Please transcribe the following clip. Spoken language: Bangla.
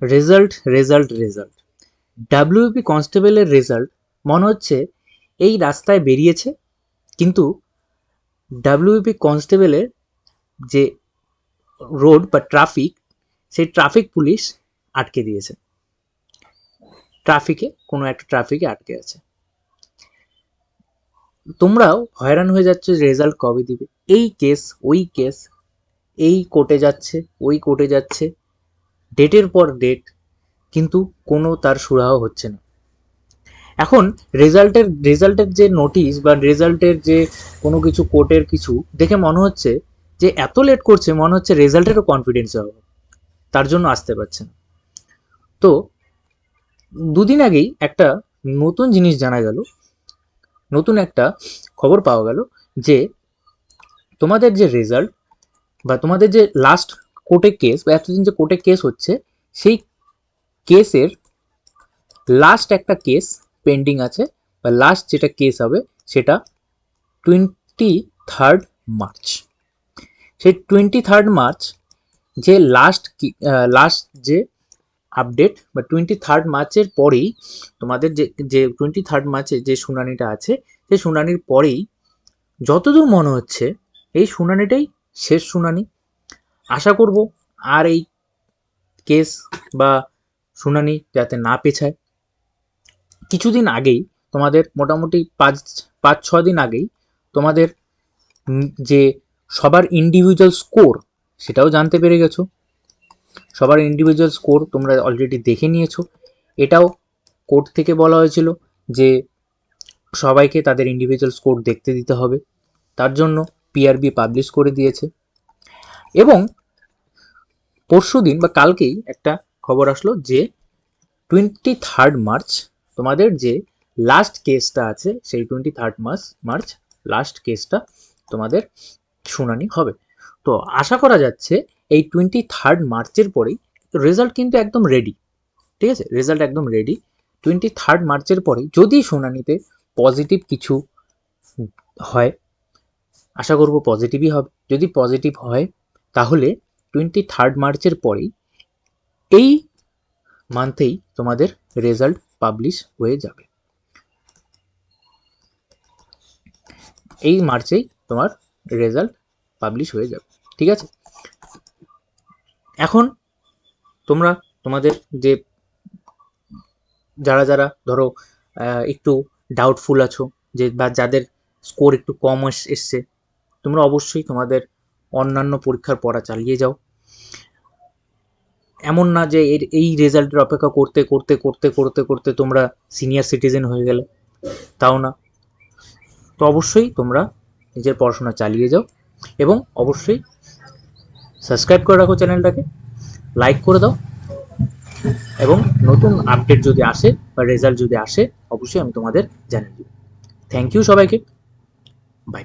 রেজাল্ট রেজাল্ট রেজাল্ট ডাব্লিউপি কনস্টেবলের রেজাল্ট মনে হচ্ছে এই রাস্তায় বেরিয়েছে, কিন্তু ডাব্লিউপি কনস্টেবলের যে রোড বা ট্রাফিক, সেই ট্রাফিক পুলিশ আটকে দিয়েছে, কোনো একটা ট্রাফিকে আটকে আছে। তোমরাও হয়রান হয়ে যাচ্ছ রেজাল্ট কবে দিবে, এই কেস ওই কেস, এই কোর্টে যাচ্ছে ওই কোর্টে যাচ্ছে, ডেটের পর ডেট, কিন্তু কোনো তার সুরাহা হচ্ছে না। এখন রেজাল্টের যে নোটিশ বা রেজাল্টের যে কোনো কিছু কোর্টের কিছু দেখে মনে হচ্ছে যে এত লেট করছে, মনে হচ্ছে রেজাল্টেরও কনফিডেন্স হবে, তার জন্য আসতে পারছে না। তো দুদিন আগেই একটা নতুন জিনিস জানা গেল, নতুন একটা খবর পাওয়া গেল যে তোমাদের যে রেজাল্ট বা তোমাদের যে লাস্ট কোর্টে কেস বা এতদিন যে কোর্টে কেস হচ্ছে, সেই কেসের লাস্ট একটা কেস পেন্ডিং আছে, বা লাস্ট যেটা কেস হবে সেটা 23 মার্চ। সেই 23 মার্চ যে লাস্ট যে আপডেট বা 23 মার্চের পরেই তোমাদের যে 23 মার্চে যে শুনানিটা আছে, সেই শুনানির পরেই যতদূর মনে হচ্ছে এই শুনানিটাই শেষ শুনানি। আশা করব আর এই কেস বা শুনানি যাতে না পেছায়। কিছুদিন আগেই তোমাদের মোটামুটি 5-6 দিন আগেই তোমাদের যে সবার ইন্ডিভিজুয়াল স্কোর সেটাও জানতে পেরে গেছো। সবার ইন্ডিভিজুয়াল স্কোর তোমরা অলরেডি দেখে নিয়েছো। এটাও কোর্ট থেকে বলা হয়েছিল যে সবাইকে তাদের ইন্ডিভিজুয়াল স্কোর দেখতে দিতে হবে, তার জন্য পিআরবি পাবলিশ করে দিয়েছে। এবং পরশু দিন বা কালকেই একটা খবর আসলো যে 23 মার্চ তোমাদের যে লাস্ট কেসটা আছে, সেই 23 মার্চ লাস্ট কেসটা তোমাদের শুনানি হবে। তো আশা করা যাচ্ছে এই 23 মার্চের পরেই রেজাল্ট কিন্তু একদম রেডি, ঠিক আছে, রেজাল্ট একদম রেডি। 23 মার্চের পরেই যদি শুনানিতে পজিটিভ কিছু হয়, আশা করব পজিটিভই হবে। যদি পজিটিভ হয় তাহলে 23 মার্চের পরেই এই মান্থেই তোমাদের রেজাল্ট পাবলিশ হয়ে যাবে। এই মার্চেই তোমার রেজাল্ট পাবলিশ হয়ে যাবে, ঠিক আছে। এখন তোমরা তোমাদের যে যারা যারা ধরো একটু ডাউটফুল আছো, যে বা যাদের স্কোর একটু কম এসছে, তোমরা অবশ্যই তোমাদের অন্যান্য পরীক্ষার পড়া চালিয়ে যাও। এমন না যে এই রেজাল্টের অপেক্ষা করতে করতে করতে করতে করতে তোমরা সিনিয়র সিটিজেন হয়ে গেলে, তাও না। তো অবশ্যই তোমরা নিজের পড়াশোনা চালিয়ে যাও এবং অবশ্যই সাবস্ক্রাইব করে রাখো চ্যানেলটাকে, লাইক করে দাও, এবং নতুন আপডেট যদি আসে বা রেজাল্ট যদি আসে অবশ্যই আমি তোমাদের জানিয়ে দেব। থ্যাংক ইউ সবাইকে, বাই।